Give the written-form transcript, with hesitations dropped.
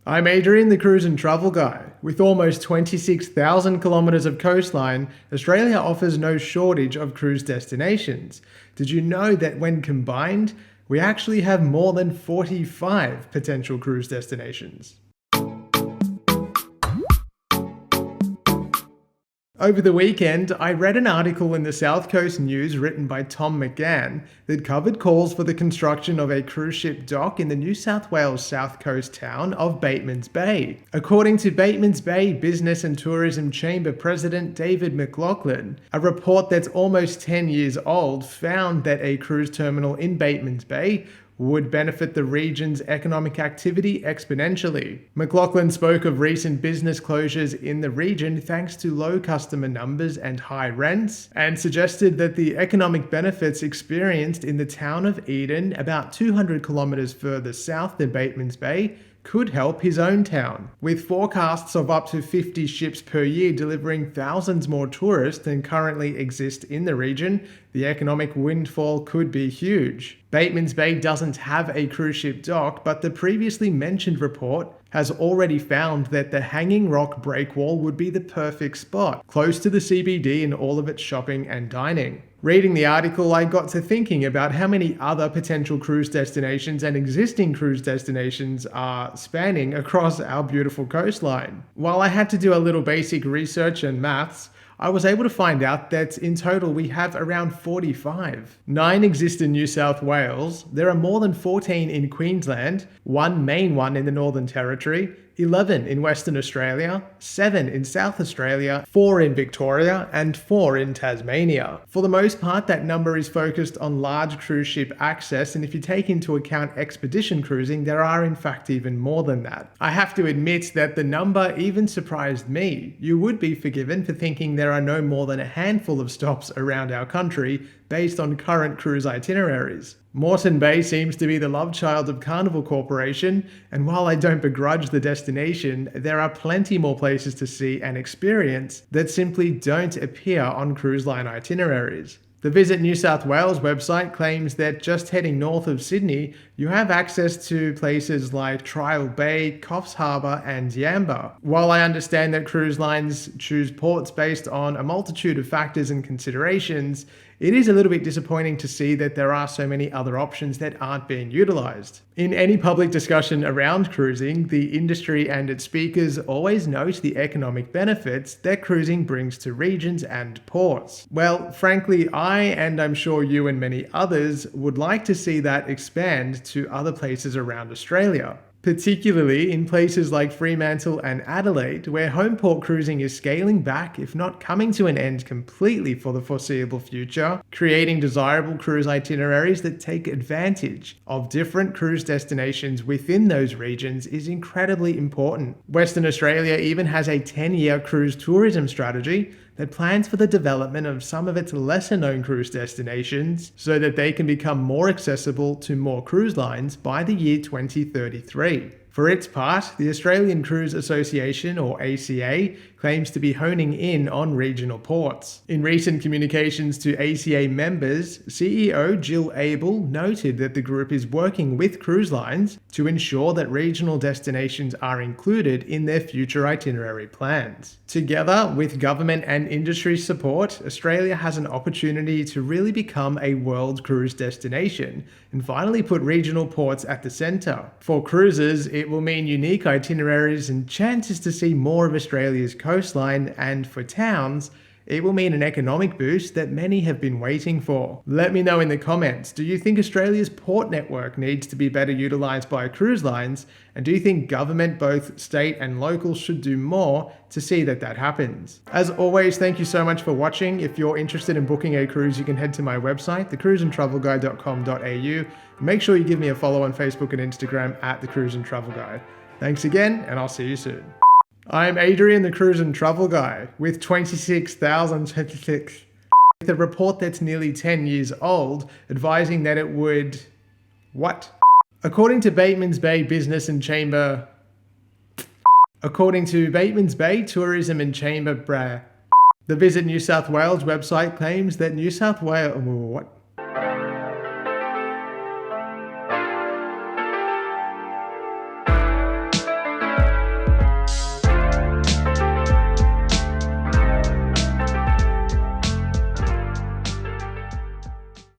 I'm Adrian, the cruise and travel guy. With almost 26,000 kilometers of coastline, Australia offers no shortage of cruise destinations. Did you know that when combined, we actually have more than 45 potential cruise destinations? Over the weekend, I read an article in the South Coast News written by Tom McGann that covered calls for the construction of a cruise ship dock in the New South Wales South Coast town of Batemans Bay. According to Batemans Bay Business and Tourism Chamber President David McLaughlin, a report that's almost 10 years old found that a cruise terminal in Batemans Bay would benefit the region's economic activity exponentially. McLaughlin spoke of recent business closures in the region thanks to low customer numbers and high rents, and suggested that the economic benefits experienced in the town of Eden, about 200 kilometers further south than Batemans Bay, could help his own town. With forecasts of up to 50 ships per year delivering thousands more tourists than currently exist in the region, the economic windfall could be huge. Batemans Bay doesn't have a cruise ship dock, but the previously mentioned report has already found that the Hanging Rock breakwall would be the perfect spot, close to the CBD and all of its shopping and dining. Reading the article, I got to thinking about how many other potential cruise destinations and existing cruise destinations are spanning across our beautiful coastline. While I had to do a little basic research and maths, I was able to find out that in total we have around 45. 9 exist in New South Wales, there are more than 14 in Queensland, 1 main one in the Northern Territory, 11 in Western Australia, 7 in South Australia, 4 in Victoria, and 4 in Tasmania. For the most part, that number is focused on large cruise ship access, and if you take into account expedition cruising, there are in fact even more than that. I have to admit that the number even surprised me. You would be forgiven for thinking there are no more than a handful of stops around our country based on current cruise itineraries. Moreton Bay seems to be the love child of Carnival Corporation, and while I don't begrudge the destination, there are plenty more places to see and experience that simply don't appear on cruise line itineraries. The Visit New South Wales website claims that just heading north of Sydney, you have access to places like Trial Bay, Coffs Harbour, and Yamba. While I understand that cruise lines choose ports based on a multitude of factors and considerations, it is a little bit disappointing to see that there are so many other options that aren't being utilised. In any public discussion around cruising, the industry and its speakers always note the economic benefits that cruising brings to regions and ports. Well, frankly, I, and I'm sure you and many others, would like to see that expand to other places around Australia. Particularly in places like Fremantle and Adelaide, where home port cruising is scaling back, if not coming to an end completely for the foreseeable future. Creating desirable cruise itineraries that take advantage of different cruise destinations within those regions is incredibly important. Western Australia even has a 10-year cruise tourism strategy that plans for the development of some of its lesser-known cruise destinations so that they can become more accessible to more cruise lines by the year 2033. For its part, the Australian Cruise Association, or ACA, claims to be honing in on regional ports. In recent communications to ACA members, CEO Jill Abel noted that the group is working with cruise lines to ensure that regional destinations are included in their future itinerary plans. Together with government and industry support, Australia has an opportunity to really become a world cruise destination and finally put regional ports at the centre. For cruisers, it will mean unique itineraries and chances to see more of Australia's coastline, and for towns, it will mean an economic boost that many have been waiting for. Let me know in the comments, do you think Australia's port network needs to be better utilised by cruise lines? And do you think government, both state and local, should do more to see that that happens? As always, thank you so much for watching. If you're interested in booking a cruise, you can head to my website, thecruiseandtravelguide.com.au. Make sure you give me a follow on Facebook and Instagram at The Cruise and Travel Guide. Thanks again, and I'll see you soon. I'm Adrian, the Cruise and Travel Guy, with 26,026. With a report that's nearly 10 years old, advising that it would... What? According to Batemans Bay Business and Chamber... According to Batemans Bay Tourism and Chamber... The Visit New South Wales website claims that New South Wales... What?